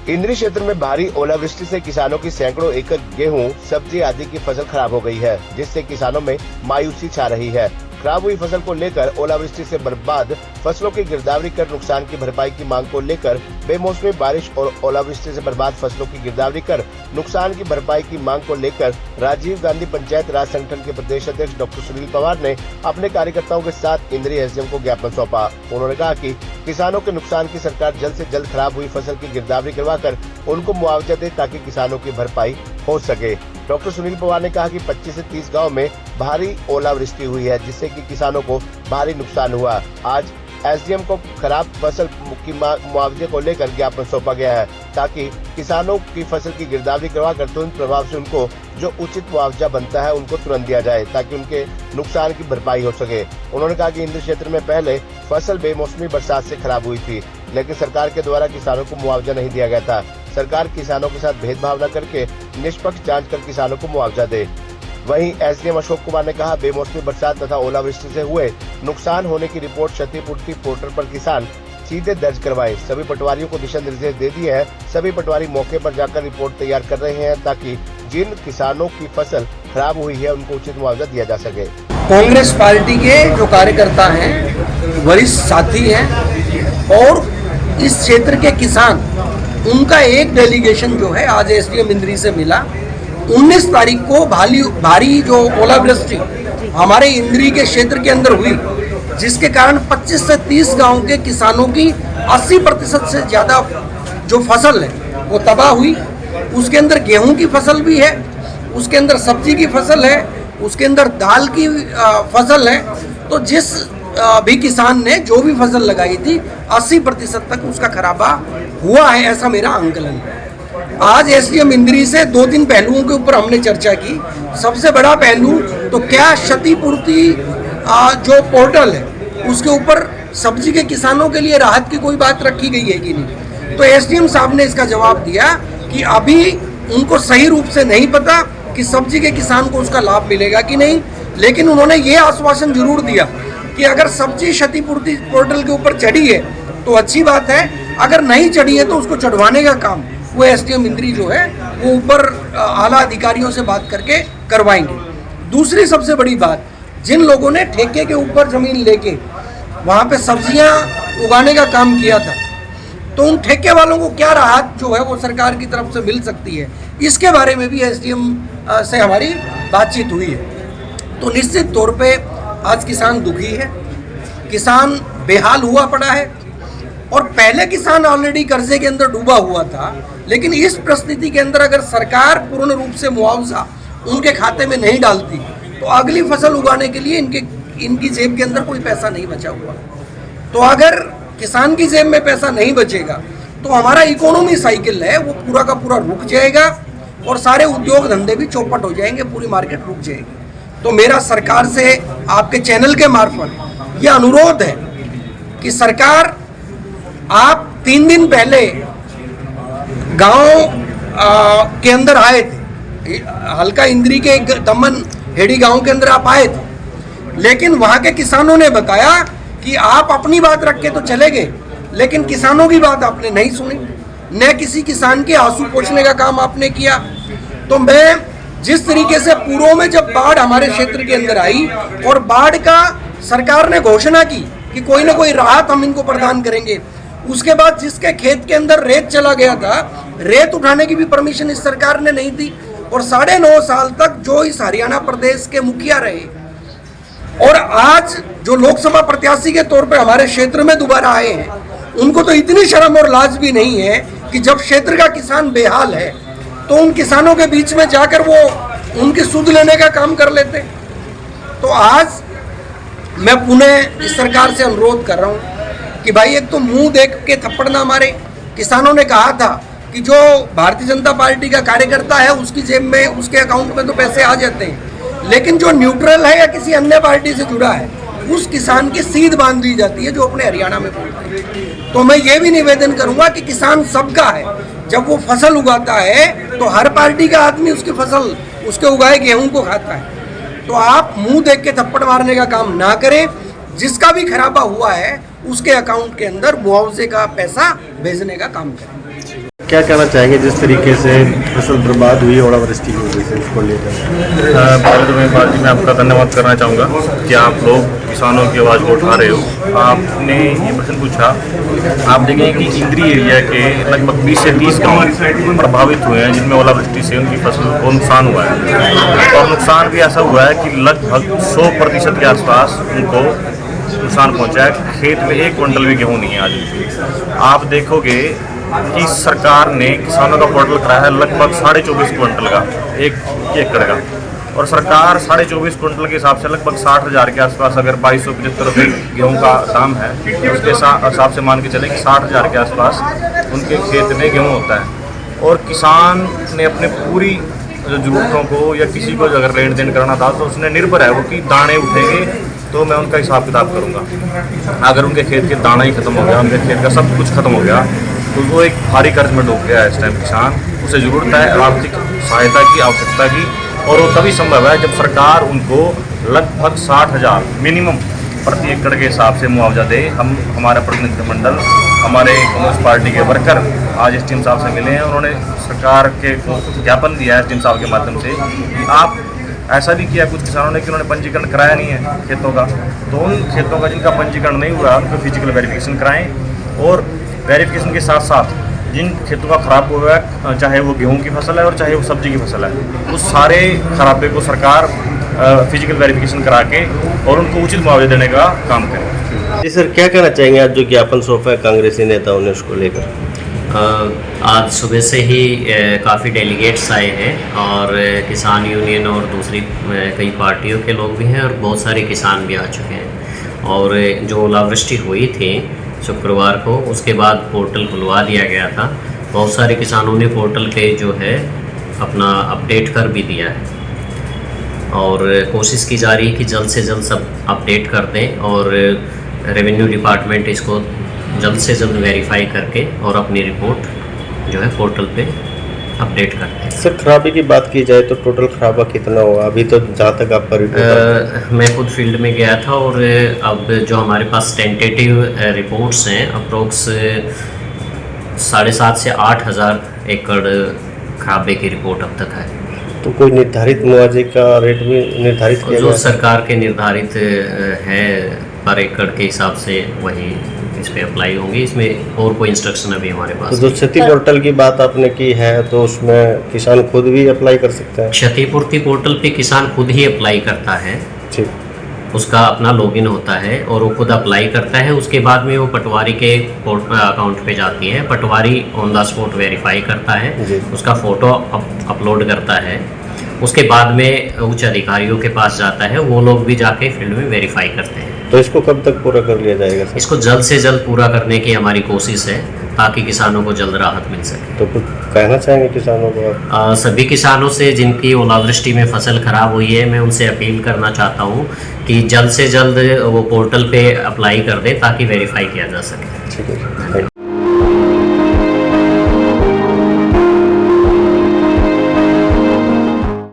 इंद्री क्षेत्र में भारी ओलावृष्टि से किसानों की सैकड़ों एकड़ गेहूं, सब्जी आदि की फसल खराब हो गई है, जिससे किसानों में मायूसी छा रही है। खराब हुई फसल को लेकर ओलावृष्टि से बर्बाद फसलों की गिरदावरी कर नुकसान की भरपाई की मांग को लेकर बेमौसमी बारिश और ओलावृष्टि से बर्बाद फसलों की गिरदावरी कर नुकसान की भरपाई की मांग को लेकर राजीव गांधी पंचायत राज संगठन के प्रदेश अध्यक्ष डॉक्टर सुनील पवार ने अपने कार्यकर्ताओं के साथ इंद्री एसडीएम को ज्ञापन सौंपा। उन्होंने कहा कि किसानों के नुकसान की सरकार जल्द से जल्द खराब हुई फसल की गिरदावरी करवाकर उनको मुआवजा दे ताकि किसानों की भरपाई हो सके। डॉक्टर सुनील पवार ने कहा कि 25 से 30 गांव में भारी ओलावृष्टि हुई है, जिससे कि किसानों को भारी नुकसान हुआ। आज एसडीएम को खराब फसल की मुआवजे को लेकर ज्ञापन सौंपा गया है ताकि किसानों की फसल की गिरदावरी करवाकर तुरंत प्रभाव से उनको जो उचित मुआवजा बनता है उनको तुरंत दिया जाए ताकि उनके नुकसान की भरपाई हो सके। उन्होंने कहा कि इंद्र क्षेत्र में पहले फसल बेमौसमी बरसात से खराब हुई थी, लेकिन सरकार के द्वारा किसानों को मुआवजा नहीं दिया गया था। सरकार किसानों के साथ भेदभाव न करके निष्पक्ष जांच कर किसानों को मुआवजा दे। वहीं एसडीएम अशोक कुमार ने कहा, बेमौसमी बरसात तथा ओलावृष्टि से हुए नुकसान होने की रिपोर्ट क्षतिपूर्ति पोर्टल पर किसान सीधे दर्ज करवाएं। सभी पटवारियों को दिशा निर्देश दे दिए हैं। सभी पटवारी मौके पर जाकर रिपोर्ट तैयार कर रहे हैं ताकि जिन किसानों की फसल खराब हुई है उनको उचित मुआवजा दिया जा सके। कांग्रेस पार्टी के जो कार्यकर्ता हैं, वरिष्ठ साथी हैं और इस क्षेत्र के किसान, उनका एक डेलीगेशन जो है आज एसडीएम इंद्री से मिला। 19 तारीख को भारी जो ओलावृष्टि हमारे इंद्री के क्षेत्र के अंदर हुई, जिसके कारण 25 से 30 गांव के किसानों की 80% से ज़्यादा जो फसल है वो तबाह हुई। उसके अंदर गेहूं की फसल भी है, उसके अंदर सब्जी की फसल है, उसके अंदर दाल की फसल है। तो जिस भी किसान ने जो भी फसल लगाई थी 80% तक उसका खराबा हुआ है, ऐसा मेरा आंकलन है। आज एसडीएम इंद्री से 2-3 पहलुओं के ऊपर हमने चर्चा की। सबसे बड़ा पहलू तो क्या क्षतिपूर्ति जो पोर्टल है उसके ऊपर सब्जी के किसानों के लिए राहत की कोई बात रखी गई है कि नहीं। तो एसडीएम साहब ने इसका जवाब दिया कि अभी उनको सही रूप से नहीं पता कि सब्जी के किसान को उसका लाभ मिलेगा कि नहीं, लेकिन उन्होंने ये आश्वासन जरूर दिया कि अगर सब्जी क्षतिपूर्ति पोर्टल के ऊपर चढ़ी है तो अच्छी बात है, अगर नहीं चढ़ी है तो उसको चढ़वाने का काम वो एसडीएम इंद्री जो है वो ऊपर आला अधिकारियों से बात करके करवाएंगे। दूसरी सबसे बड़ी बात, जिन लोगों ने ठेके के ऊपर ज़मीन लेके वहाँ पे सब्जियाँ उगाने का काम किया था, तो उन ठेके वालों को क्या राहत जो है वो सरकार की तरफ से मिल सकती है, इसके बारे में भी एसडीएम से हमारी बातचीत हुई है। तो निश्चित तौर पे आज किसान दुखी है, किसान बेहाल हुआ पड़ा है और पहले किसान ऑलरेडी कर्जे के अंदर डूबा हुआ था। लेकिन इस परिस्थिति के अंदर अगर सरकार पूर्ण रूप से मुआवजा उनके खाते में नहीं डालती तो अगली फसल उगाने के लिए इनकी जेब के अंदर कोई पैसा नहीं बचा हुआ। तो अगर किसान की जेब में पैसा नहीं बचेगा तो हमारा इकोनॉमी साइकिल है वो पूरा का पूरा रुक जाएगा और सारे उद्योग धंधे भी चौपट हो जाएंगे, पूरी मार्केट रुक जाएगी। तो मेरा सरकार से आपके चैनल के मार्फत यह अनुरोध है कि सरकार, आप 3 दिन पहले गांव के अंदर आए थे, हल्का इंद्री के दमन हेड़ी गांव के अंदर आप आए थे, लेकिन वहां के किसानों ने बताया कि आप अपनी बात रख के तो चले गए, लेकिन किसानों की बात आपने नहीं सुनी, न किसी किसान के आंसू पोंछने का काम आपने किया। तो मैं जिस तरीके से पूर्व में जब बाढ़ हमारे क्षेत्र के अंदर आई और बाढ़ का सरकार ने घोषणा की कि कोई ना कोई राहत हम इनको प्रदान करेंगे, उसके बाद जिसके खेत के अंदर रेत चला गया था, रेत उठाने की भी परमिशन इस सरकार ने नहीं दी। और 9.5 साल तक जो इस हरियाणा प्रदेश के मुखिया रहे और आज जो लोकसभा प्रत्याशी के तौर पे हमारे क्षेत्र में दोबारा आए हैं, उनको तो इतनी शर्म और लाज भी नहीं है कि जब क्षेत्र का किसान बेहाल है तो उन किसानों के बीच में जाकर वो उनकी सुध लेने का काम कर लेते। तो आज मैं पुनः इस सरकार से अनुरोध कर रहा हूँ कि भाई, एक तो मुंह देख के थप्पड़ ना मारे। किसानों ने कहा था कि जो भारतीय जनता पार्टी का कार्यकर्ता है उसकी जेब में, उसके अकाउंट में तो पैसे आ जाते हैं, लेकिन जो न्यूट्रल है या किसी अन्य पार्टी से जुड़ा है उस किसान की सीध बांध दी जाती है जो अपने हरियाणा में बोलते हैं। तो मैं ये भी निवेदन करूंगा कि किसान सबका है, जब वो फसल उगाता है तो हर पार्टी का आदमी उसकी फसल, उसके उगाए गेहूं को खाता है। तो आप मुंह देख के थप्पड़ मारने का काम ना करें। जिसका भी खराबा हुआ है उसके अकाउंट के अंदर मुआवजे का पैसा भेजने का काम करें। क्या कहना चाहेंगे जिस तरीके से फसल बर्बाद हुई ओलावृष्टि की वजह से उसको लेकर? पहले तो मैं आपका धन्यवाद करना चाहूँगा कि आप लोग किसानों की आवाज़ को उठा रहे हो। आपने ये प्रश्न पूछा, आप देखेंगे कि इंद्री एरिया के लगभग 20 से 30 गाँव प्रभावित हुए हैं जिनमें ओलावृष्टि से उनकी फसल को नुकसान हुआ है। और नुकसान भी ऐसा हुआ है कि लगभग 100% के आसपास उनको नुकसान पहुँचा है। खेत में 1 क्विंटल भी गेहूँ नहीं है आज भी। आप देखोगे कि सरकार ने किसानों का पोर्टल कराया है लगभग 24.5 क्विंटल का 1 एकड़ का, और सरकार 24.5 क्विंटल के हिसाब से लगभग 60,000 के आसपास, अगर 2275 रुपये गेहूँ का दाम है तो उसके हिसाब से मान के चले कि 60,000 के आसपास उनके खेत में गेहूँ होता है। और किसान ने अपने पूरी जो ज़रूरतों को या किसी को अगर लेन देन करना था तो उसने निर्भर है वो कि दाने उठेंगे तो मैं उनका हिसाब किताब करूँगा। अगर उनके खेत के दाना ही ख़त्म हो गया, उनके खेत का सब कुछ ख़त्म हो गया, तो वो एक भारी कर्ज में डूब गया है इस टाइम किसान। उसे ज़रूरत है आर्थिक सहायता की, आवश्यकता की, और वो तभी संभव है जब सरकार उनको लगभग 60,000 मिनिमम प्रति एकड़ के हिसाब से मुआवजा दे। हमारा प्रतिनिधिमंडल, हमारे कांग्रेस पार्टी के वर्कर आज एसडीएम साहब से मिले हैं। उन्होंने सरकार के ज्ञापन दिया है एसडीएम साहब के माध्यम से कि आप ऐसा भी किया कुछ किसानों ने कि उन्होंने पंजीकरण कराया नहीं है खेतों का, तो उन खेतों का जिनका पंजीकरण नहीं हुआ उनको फिजिकल वेरिफिकेशन कराएं, और वेरिफिकेशन के साथ साथ जिन खेतों का खराब हुआ है, चाहे वो गेहूं की फसल है और चाहे वो सब्जी की फसल है, उस सारे खराबे को सरकार फिजिकल वेरिफिकेशन करा के और उनको उचित मुआवजा देने का काम करे। जी सर, क्या कहना चाहेंगे आज जो ज्ञापन सौंपा है कांग्रेसी नेताओं ने उसको लेकर? आज सुबह से ही काफ़ी डेलीगेट्स आए हैं और किसान यूनियन और दूसरी कई पार्टियों के लोग भी हैं और बहुत सारे किसान भी आ चुके हैं। और जो ओलावृष्टि हुई थी शुक्रवार को, उसके बाद पोर्टल खुलवा दिया गया था। बहुत सारे किसानों ने पोर्टल पे जो है अपना अपडेट कर भी दिया है और कोशिश की जा रही है कि जल्द से जल्द सब अपडेट कर दें और रेवेन्यू डिपार्टमेंट इसको जल्द से जल्द वेरीफाई करके और अपनी रिपोर्ट जो है पोर्टल पे अपडेट करते हैं। सर, खराबी की बात की जाए तो टोटल खराबा कितना हुआ अभी तो जहाँ तक आपका रिपोर्ट? मैं खुद फील्ड में गया था और अब जो हमारे पास टेंटेटिव रिपोर्ट्स हैं अप्रोक्स 7,500 से 8,000 एकड़ खराबे की रिपोर्ट अब तक है। तो कोई निर्धारित मुआवजे का रेट भी निर्धारित किया जो गया? सरकार के निर्धारित है पर एकड़ के हिसाब से वही इस पे अप्लाई होंगी। इसमें और कोई इंस्ट्रक्शन अभी हमारे तो पास जो क्षति पोर्टल की बात आपने की है तो उसमें किसान खुद भी अप्लाई कर सकता है? क्षतिपूर्ति पोर्टल पे किसान खुद ही अप्लाई करता है। ठीक। उसका अपना लॉगिन होता है और वो खुद अप्लाई करता है। उसके बाद में वो पटवारी के अकाउंट पे जाती है। पटवारी ऑन द स्पॉट वेरीफाई करता है, उसका फ़ोटो अपलोड करता है। उसके बाद में उच्च अधिकारियों के पास जाता है, वो लोग भी जाके फील्ड में वेरीफाई करते हैं। तो इसको कब तक पूरा कर लिया जाएगा सर? इसको जल्द से जल्द पूरा करने की हमारी कोशिश है ताकि किसानों को जल्द राहत मिल सके। तो कुछ कहना चाहेंगे किसानों को आप? सभी किसानों से जिनकी ओलावृष्टि में फसल खराब हुई है, मैं उनसे अपील करना चाहता हूँ कि जल्द से जल्द वो पोर्टल पे अप्लाई कर दें ताकि वेरीफाई किया जा सके। ठीक है।